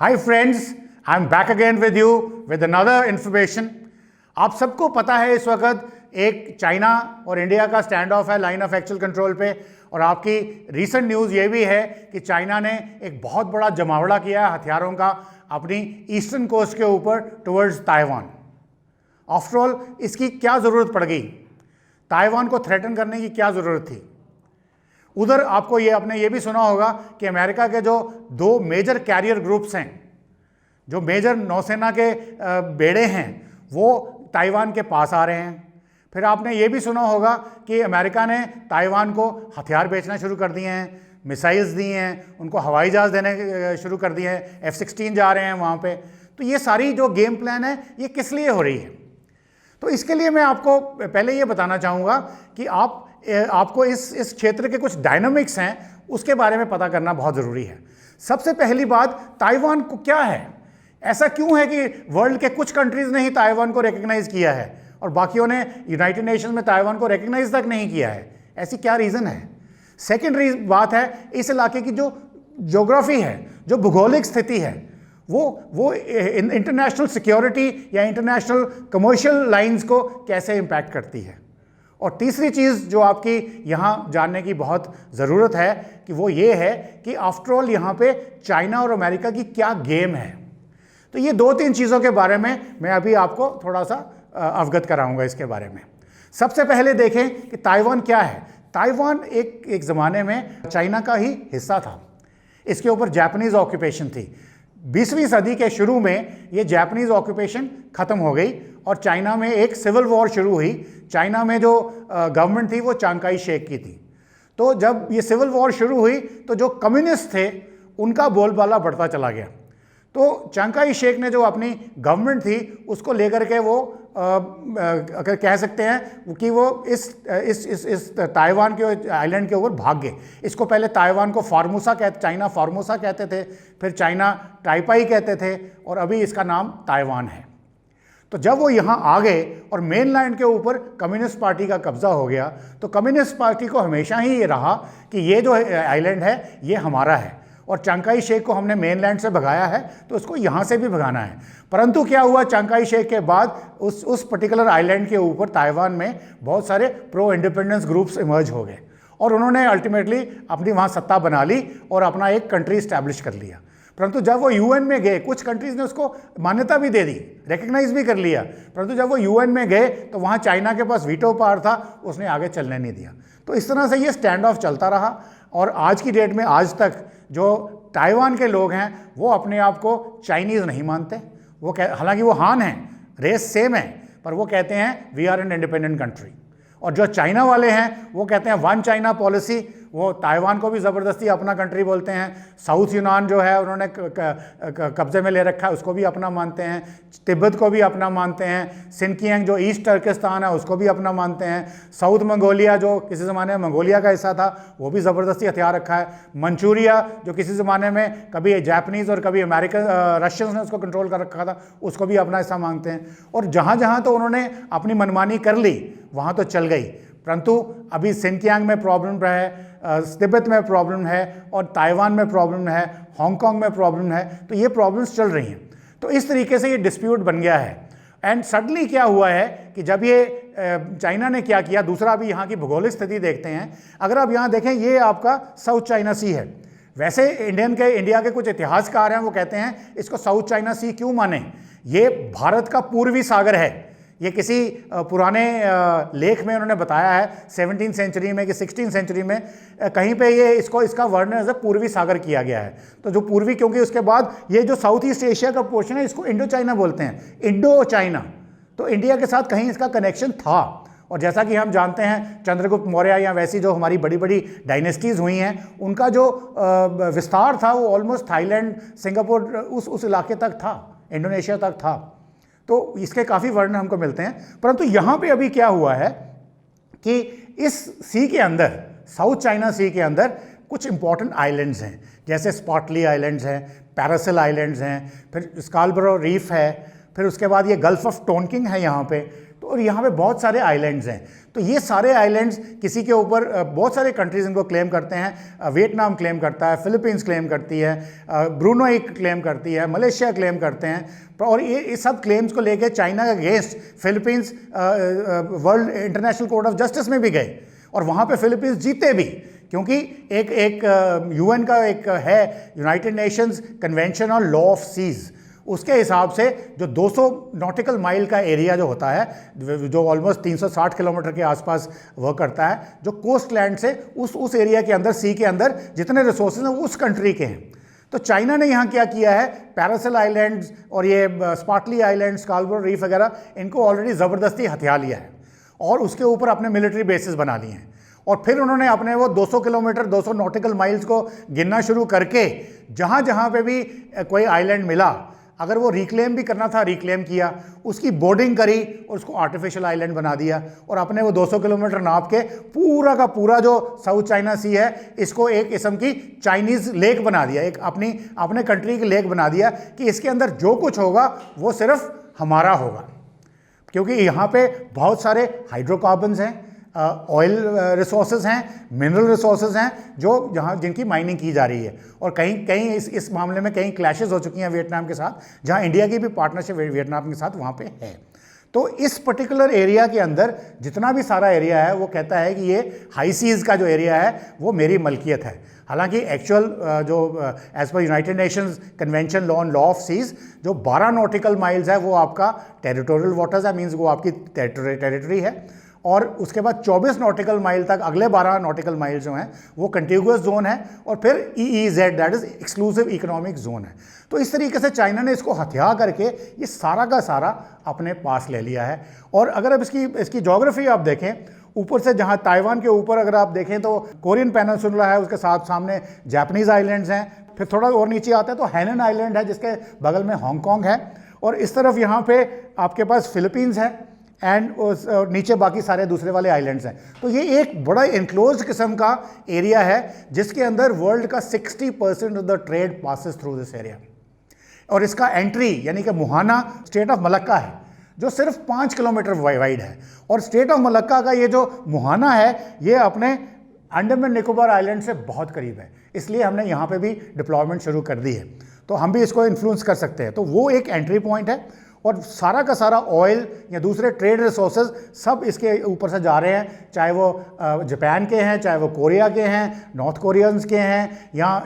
Hi friends, I'm back again with you with another information. आप सबको पता है इस वक्त एक चाइना और इंडिया का स्टैंड ऑफ है लाइन ऑफ एक्चुअल कंट्रोल पे, और आपकी रीसेंट न्यूज़ ये भी है कि चाइना ने एक बहुत बड़ा जमावड़ा किया है हथियारों का अपनी ईस्टर्न कोस्ट के ऊपर टुवर्ड्स ताइवान। आफ्टर ऑल इसकी क्या ज़रूरत पड़ गई? ताइवान को थ्रेटन करने की क्या ज़रूरत थी? उधर आपको आपने ये भी सुना होगा कि अमेरिका के जो दो मेजर कैरियर ग्रुप्स हैं, जो मेजर नौसेना के बेड़े हैं, वो ताइवान के पास आ रहे हैं। फिर आपने ये भी सुना होगा कि अमेरिका ने ताइवान को हथियार बेचना शुरू कर दिए हैं, मिसाइल्स दिए हैं, उनको हवाई जहाज़ देने शुरू कर दिए हैं, F-16 जा रहे हैं वहाँ पे। तो ये सारी जो गेम प्लान है ये किस लिए हो रही है? तो इसके लिए मैं आपको पहले ये बताना चाहूँगा कि आपको इस क्षेत्र के कुछ डायनामिक्स हैं उसके बारे में पता करना बहुत ज़रूरी है। सबसे पहली बात, ताइवान को क्या है? ऐसा क्यों है कि वर्ल्ड के कुछ कंट्रीज़ ने ही ताइवान को रिकग्नाइज़ किया है और बाकियों ने यूनाइटेड नेशंस में ताइवान को रिकग्नाइज़ तक नहीं किया है? ऐसी क्या रीज़न है? सेकेंडरी बात है, इस इलाके की जो ज्योग्राफी है, जो भूगोलिक स्थिति है, वो इंटरनेशनल सिक्योरिटी या इंटरनेशनल कमर्शियल लाइंस को कैसे इम्पैक्ट करती है। और तीसरी चीज़ जो आपकी यहाँ जानने की बहुत ज़रूरत है कि वो ये है कि आफ्टर ऑल यहाँ पे चाइना और अमेरिका की क्या गेम है। तो ये दो तीन चीज़ों के बारे में मैं अभी आपको थोड़ा सा अवगत कराऊंगा इसके बारे में। सबसे पहले देखें कि ताइवान क्या है। ताइवान एक ज़माने में चाइना का ही हिस्सा था। इसके ऊपर जापानीज़ ऑक्यूपेशन थी। 20वीं सदी के शुरू में ये जापानीज़ ऑक्यूपेशन ख़त्म हो गई और चाइना में एक सिविल वॉर शुरू हुई। चाइना में जो गवर्नमेंट थी वो चांग काई शेक की थी। तो जब ये सिविल वॉर शुरू हुई तो जो कम्युनिस्ट थे उनका बोलबाला बढ़ता चला गया। तो चांग काई शेक ने जो अपनी गवर्नमेंट थी उसको लेकर के वो अगर कह सकते हैं कि वो इस ताइवान के आइलैंड के ऊपर भाग गए। इसको पहले ताइवान को चाइना फार्मोसा कहते थे, फिर चाइना टाइपाई कहते थे, और अभी इसका नाम ताइवान है। तो जब वो यहाँ आ गए और मेनलैंड के ऊपर कम्युनिस्ट पार्टी का कब्जा हो गया, तो कम्युनिस्ट पार्टी को हमेशा ही ये रहा कि ये जो आइलैंड है ये हमारा है और चांग काई शेक को हमने मेनलैंड से भगाया है तो उसको यहाँ से भी भगाना है। परंतु क्या हुआ, चांग काई शेक के बाद उस पर्टिकुलर आइलैंड के ऊपर ताइवान में बहुत सारे प्रो इंडिपेंडेंस ग्रुप्स इमर्ज हो गए और उन्होंने अल्टीमेटली अपनी वहाँ सत्ता बना ली और अपना एक कंट्री इस्टेब्लिश कर लिया। परंतु जब वो यूएन में गए, कुछ कंट्रीज़ ने उसको मान्यता भी दे दी, रिकग्नाइज भी कर लिया, परंतु जब वो यूएन में गए तो वहाँ चाइना के पास वीटो पावर था, उसने आगे चलने नहीं दिया। तो इस तरह से ये स्टैंड ऑफ चलता रहा और आज की डेट में आज तक जो ताइवान के लोग हैं वो अपने आप को चाइनीज़ नहीं मानते। वो हालांकि वो हान हैं, रेस सेम है, पर वो कहते हैं we are an independent country. और जो चाइना वाले हैं वो कहते हैं वन चाइना पॉलिसी। वो ताइवान को भी ज़बरदस्ती अपना कंट्री बोलते हैं। साउथ यूनान जो है उन्होंने कब्जे में ले रखा है, उसको भी अपना मानते हैं। तिब्बत को भी अपना मानते हैं। सिनकियांग जो ईस्ट टर्किस्तान है उसको भी अपना मानते हैं। साउथ मंगोलिया जो किसी ज़माने में मंगोलिया का हिस्सा था वो भी ज़बरदस्ती हथियार रखा है। मंचूरिया जो किसी ज़माने में कभी जापानीज़ और कभी अमेरिकन रशियंस ने उसको कंट्रोल कर रखा था, उसको भी अपना हिस्सा मांगते हैं। और जहाँ जहाँ तो उन्होंने अपनी मनमानी कर ली वहाँ तो चल गई, परंतु अभी सिनकियांग में प्रॉब्लम है, तिब्बत में प्रॉब्लम है और ताइवान में प्रॉब्लम है, हांगकांग में प्रॉब्लम है। तो ये प्रॉब्लम्स चल रही हैं। तो इस तरीके से ये डिस्प्यूट बन गया है। एंड सडनली क्या हुआ है कि जब ये चाइना ने क्या किया, दूसरा अभी यहाँ की भूगोलिक स्थिति देखते हैं। अगर आप यहाँ देखें ये आपका साउथ चाइना सी है। वैसे इंडिया के कुछ इतिहासकार हैं वो कहते हैं इसको साउथ चाइना सी क्यों माने, ये भारत का पूर्वी सागर है। ये किसी पुराने लेख में उन्होंने बताया है 17वीं सेंचुरी में कि 16वीं सेंचुरी में कहीं पे ये इसका वर्णन एज पूर्वी सागर किया गया है। तो जो पूर्वी, क्योंकि उसके बाद ये जो साउथ ईस्ट एशिया का पोर्शन है इसको इंडो चाइना बोलते हैं, इंडो चाइना। तो इंडिया के साथ कहीं इसका कनेक्शन था। और जैसा कि हम जानते हैं चंद्रगुप्त मौर्य या वैसी जो हमारी बड़ी बड़ी डायनेस्टीज़ हुई हैं उनका जो विस्तार था वो ऑलमोस्ट थाईलैंड, सिंगापुर उस इलाके तक था, इंडोनेशिया तक था। तो इसके काफ़ी वर्णन हमको मिलते हैं। परंतु यहाँ पे अभी क्या हुआ है कि इस सी के अंदर, साउथ चाइना सी के अंदर कुछ इंपॉर्टेंट आइलैंड्स हैं, जैसे स्पॉटली आइलैंड्स हैं, पैरासिल आइलैंड्स हैं, फिर स्कालबरो रीफ है, फिर उसके बाद ये गल्फ ऑफ टोनकिंग है यहाँ पे। तो और यहाँ पे बहुत सारे आइलैंड्स हैं। तो तो ये सारे आइलैंड्स किसी के ऊपर बहुत सारे कंट्रीज इनको क्लेम करते हैं। वियतनाम क्लेम करता है, फिलीपींस क्लेम करती है, ब्रूनोई क्लेम करती है, मलेशिया क्लेम करते हैं। और ये सब क्लेम्स को लेकर चाइना के against Philippines world international court of justice में भी गए और वहाँ पे फिलीपींस जीते भी, क्योंकि एक यूएन का एक है United Nations convention on law of seas, उसके हिसाब से जो 200 नॉटिकल माइल का एरिया जो होता है, जो ऑलमोस्ट 360 किलोमीटर के आसपास वर्क करता है, जो कोस्ट लैंड से उस एरिया के अंदर, सी के अंदर जितने रिसोर्सेज हैं वो उस कंट्री के हैं। तो चाइना ने यहाँ क्या किया है, पैरासेल आइलैंड्स और ये स्पार्टली आइलैंड्स, स्कार्बरो रीफ वगैरह, इनको ऑलरेडी ज़बरदस्ती हथिया लिया है और उसके ऊपर अपने मिलिट्री बेसिस बना लिए हैं। और फिर उन्होंने अपने वो 200 किलोमीटर 200 नॉटिकल माइल्स को गिनना शुरू करके जहाँ जहाँ पे भी कोई आइलैंड मिला, अगर वो रिक्लेम भी करना था रिक्लेम किया, उसकी बोर्डिंग करी और उसको आर्टिफिशियल आइलैंड बना दिया और अपने वो 200 किलोमीटर नाप के पूरा का पूरा जो साउथ चाइना सी है इसको एक किस्म की चाइनीज़ लेक बना दिया, एक अपने कंट्री की लेक बना दिया कि इसके अंदर जो कुछ होगा वो सिर्फ हमारा होगा। क्योंकि यहाँ पे बहुत सारे हाइड्रोकार्बन्स हैं, ऑयल रिसोर्सेज हैं, मिनरल रिसोर्सेज हैं जो जहाँ जिनकी माइनिंग की जा रही है। और कहीं इस मामले में कहीं क्लैशेस हो चुकी हैं वियतनाम के साथ, जहाँ इंडिया की भी पार्टनरशिप वियतनाम के साथ वहाँ पे है। तो इस पर्टिकुलर एरिया के अंदर जितना भी सारा एरिया है वो कहता है कि ये हाई सीज़ का जो एरिया है वो मेरी मलकियत है। हालांकि एक्चुअल जो as per United Nations convention law on law of seas जो 12 नॉटिकल माइल्स है वो आपका टेरिटोरियल वाटर्स है, मीन्स वो आपकी टेरिटरी है। और उसके बाद 24 नॉटिकल माइल तक अगले 12 नॉटिकल माइल जो हैं वो कंटिगुअस जोन है और फिर EEZ that is exclusive economic zone है। तो इस तरीके से चाइना ने इसको हथिया करके ये सारा का सारा अपने पास ले लिया है। और अगर अब इसकी ज्योग्राफी आप देखें, ऊपर से जहाँ ताइवान के ऊपर अगर आप देखें तो कोरियन पेनिनसुला है, उसके साथ सामने जापानीज़ आइलैंड्स हैं, फिर थोड़ा और नीचे आता है तो हैनन आइलैंड है जिसके बगल में हांगकांग है, और इस तरफ यहाँ पे आपके पास फिलीपींस है एंड नीचे बाकी सारे दूसरे वाले आइलैंड्स हैं। तो ये एक बड़ा इनक्लोज्ड किस्म का एरिया है जिसके अंदर वर्ल्ड का 60% of the trade passes through this area. और इसका एंट्री यानी कि मुहाना स्टेट ऑफ मलक्का है जो सिर्फ 5 किलोमीटर वाइड है। और स्टेट ऑफ मलक्का का ये जो मुहाना है ये अपने अंडमान निकोबार आइलैंड से बहुत करीब है, इसलिए हमने यहाँ पे भी डिप्लॉयमेंट शुरू कर दी है, तो हम भी इसको इन्फ्लुएंस कर सकते हैं। तो वो एक एंट्री पॉइंट है और सारा का सारा ऑयल या दूसरे ट्रेड रिसोर्सेज सब इसके ऊपर से जा रहे हैं, चाहे वो जापान के हैं, चाहे वो कोरिया के हैं, नॉर्थ कोरियंस के हैं, या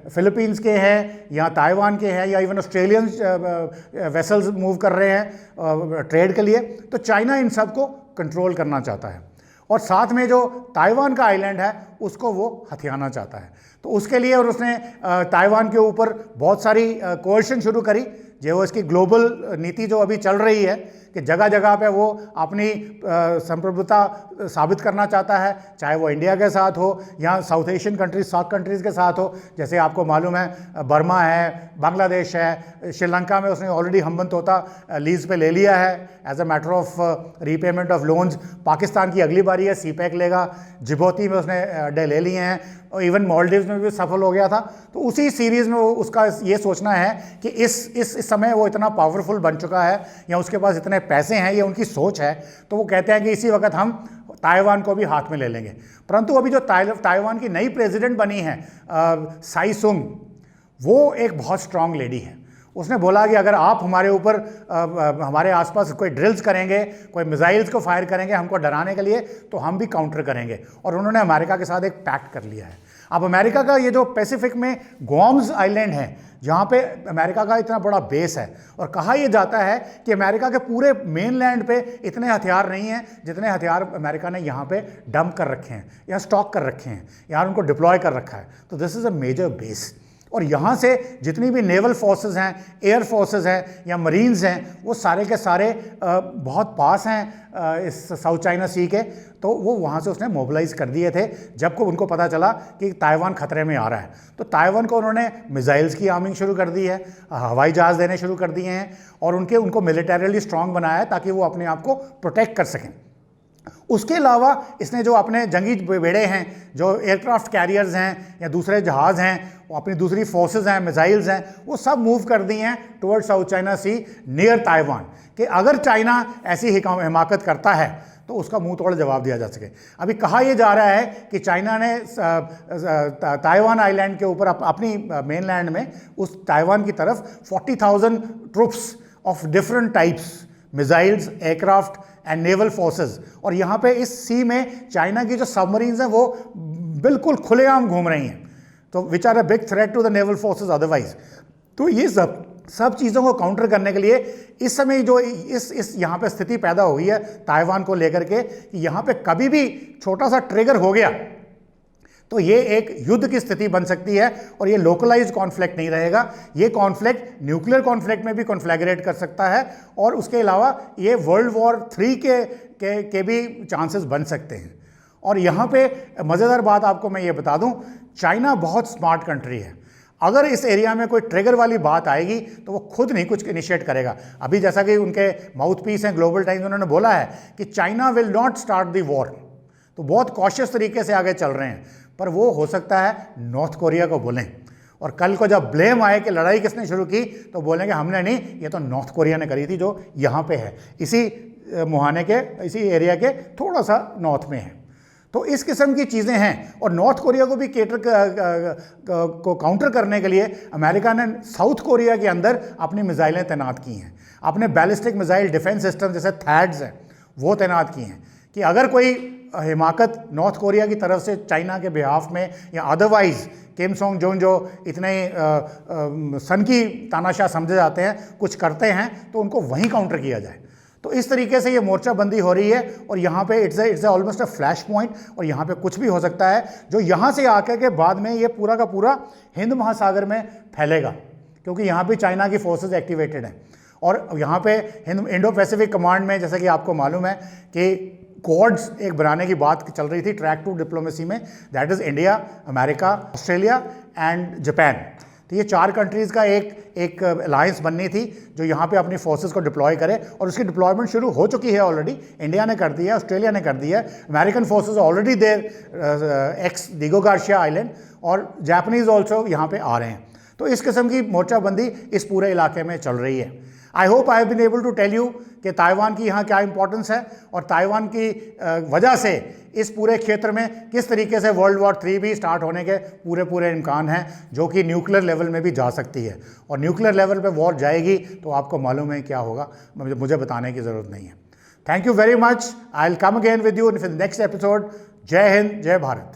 फिलीपींस के हैं, या ताइवान के हैं, या इवन ऑस्ट्रेलियंस वेसल्स मूव कर रहे हैं ट्रेड के लिए। तो चाइना इन सब को कंट्रोल करना चाहता है और साथ में जो ताइवान का आइलैंड है उसको वो हथियाना चाहता है। तो उसके लिए और उसने ताइवान के ऊपर बहुत सारी कोएर्शन शुरू करी, जो वो इसकी ग्लोबल नीति जो अभी चल रही है कि जगह जगह पे वो अपनी संप्रभुता साबित करना चाहता है, चाहे वो इंडिया के साथ हो या South Asian countries, SAARC countries के साथ हो। जैसे आपको मालूम है बर्मा है, बांग्लादेश है, श्रीलंका में उसने ऑलरेडी हम्बनतोता लीज पे ले लिया है as a matter of repayment of loans. Pakistan की अगली बारी है, सीपैक लेगा। जिबौती में उसने अड्डे ले लिए हैं और इवन मालदीव्स में भी सफल हो गया था। तो उसी सीरीज़ में उसका ये सोचना है कि इस समय वो इतना पावरफुल बन चुका है या उसके पास इतने पैसे हैं, ये उनकी सोच है। तो वो कहते हैं कि इसी वक्त हम ताइवान को भी हाथ में ले लेंगे। परंतु अभी जो ताइवान की नई प्रेसिडेंट बनी है साई सुंग, वो एक बहुत स्ट्रांग लेडी है। उसने बोला कि अगर आप हमारे ऊपर हमारे आसपास कोई ड्रिल्स करेंगे, कोई मिसाइल्स को फायर करेंगे हमको डराने के लिए, तो हम भी काउंटर करेंगे। और उन्होंने अमेरिका के साथ एक पैक्ट कर लिया है। अब अमेरिका का ये जो पैसिफिक में ग्वाम्स आइलैंड है जहाँ पे अमेरिका का इतना बड़ा बेस है, और कहा यह जाता है कि अमेरिका के पूरे मेन लैंड पे इतने हथियार नहीं हैं जितने हथियार अमेरिका ने यहाँ पे डंप कर रखे हैं या स्टॉक कर रखे हैं, यहाँ उनको डिप्लॉय कर रखा है। तो this is a major base. और यहाँ से जितनी भी नेवल फोर्सेस हैं, एयर फोर्सेस हैं या मरीन्स हैं, वो सारे के सारे बहुत पास हैं इस साउथ चाइना सी के। तो वो वहाँ से उसने मोबिलाइज कर दिए थे जब को उनको पता चला कि ताइवान खतरे में आ रहा है। तो ताइवान को उन्होंने मिसाइल्स की आर्मिंग शुरू कर दी है, हवाई जहाज़ देने शुरू कर दिए हैं और उनको मिलिटरीली स्ट्रांग बनाया है ताकि वो अपने आप को प्रोटेक्ट कर सकें। उसके अलावा इसने जो अपने जंगी बेड़े हैं, जो एयरक्राफ्ट कैरियर्स हैं या दूसरे जहाज़ हैं, वो अपनी दूसरी फोर्सेस हैं, मिसाइल्स हैं, वो सब मूव कर दी हैं टुवर्ड साउथ चाइना सी नियर ताइवान, कि अगर चाइना ऐसी हिमाकत करता है तो उसका मुंह तोड़ जवाब दिया जा सके। अभी कहा यह जा रहा है कि चाइना ने ताइवान आइलैंड के ऊपर अपनी मेनलैंड में उस ताइवान की तरफ 40,000 troops of different types, missiles, aircraft and naval forces, और यहाँ पे इस सी में चाइना की जो सबमरीन्स हैं वो बिल्कुल खुलेआम घूम रही हैं, तो which are a big threat to the naval forces otherwise. तो ये सब चीज़ों को काउंटर करने के लिए इस समय जो इस यहाँ पे स्थिति पैदा हुई है ताइवान को लेकर के, कि यहाँ पे कभी भी छोटा सा ट्रिगर हो गया तो ये एक युद्ध की स्थिति बन सकती है, और ये लोकलाइज्ड कॉन्फ्लिक्ट नहीं रहेगा, ये कॉन्फ्लिक्ट न्यूक्लियर कॉन्फ्लिक्ट में भी कॉन्फ्लैग्रेट कर सकता है, और उसके अलावा ये वर्ल्ड वॉर 3 के भी चांसेस बन सकते हैं। और यहाँ पे मज़ेदार बात आपको मैं ये बता दूँ, चाइना बहुत स्मार्ट कंट्री है। अगर इस एरिया में कोई ट्रिगर वाली बात आएगी तो वो खुद नहीं कुछ इनिशिएट करेगा। अभी जैसा कि उनके माउथ पीस हैं ग्लोबल टाइम्स, उन्होंने बोला है कि China will not start the war, तो बहुत कॉशियस तरीके से आगे चल रहे हैं, पर वो हो सकता है नॉर्थ कोरिया को बोलें, और कल को जब ब्लेम आए कि लड़ाई किसने शुरू की तो बोलेंगे हमने नहीं, ये तो नॉर्थ कोरिया ने करी थी जो यहाँ पे है, इसी मुहाने के, इसी एरिया के थोड़ा सा नॉर्थ में है। तो इस किस्म की चीज़ें हैं, और नॉर्थ कोरिया को भी को काउंटर करने के लिए अमेरिका ने साउथ कोरिया के अंदर अपनी मिसाइलें तैनात की हैं, अपने बैलिस्टिक मिसाइल डिफेंस सिस्टम जैसे थैड्स हैं वो तैनात की हैं, कि अगर कोई हिमाकत नॉर्थ कोरिया की तरफ से चाइना के बिहाफ में या अदरवाइज किम जोंग उन जो इतने सन की तानाशाह समझे जाते हैं कुछ करते हैं, तो उनको वहीं काउंटर किया जाए। तो इस तरीके से ये मोर्चाबंदी हो रही है, और यहाँ पे it's almost a flash point, और यहाँ पे कुछ भी हो सकता है जो यहाँ से आकर के बाद में ये पूरा का पूरा हिंद महासागर में फैलेगा, क्योंकि यहाँ भी चाइना की फोर्सेस एक्टिवेटेड हैं। और यहाँ पे इंडो पैसिफिक कमांड में जैसे कि आपको मालूम है कि क्वाड्स एक बनाने की बात चल रही थी ट्रैक टू डिप्लोमेसी में, that is India, America, Australia and Japan. तो ये 4 कंट्रीज़ का एक अलायंस बननी थी जो यहाँ पे अपनी फोर्सेस को डिप्लॉय करे, और उसकी डिप्लॉयमेंट शुरू हो चुकी है ऑलरेडी। इंडिया ने कर दिया है, ऑस्ट्रेलिया ने कर दिया है, American forces already there ex Diego Garcia island, और जापानीज़ ऑल्सो यहाँ पे आ रहे हैं। तो इस किस्म की मोर्चाबंदी इस पूरे इलाके में चल रही है। I hope I have been able to tell you कि ताइवान की यहाँ क्या इंपॉर्टेंस है, और ताइवान की वजह से इस पूरे क्षेत्र में किस तरीके से वर्ल्ड वॉर 3 भी स्टार्ट होने के पूरे इम्कान हैं, जो कि न्यूक्लियर लेवल में भी जा सकती है। और न्यूक्लियर लेवल पे वॉर जाएगी तो आपको मालूम है क्या होगा, मुझे बताने की ज़रूरत नहीं है। Thank you very much. I will come again with you in the next episode. जय हिंद, जय भारत।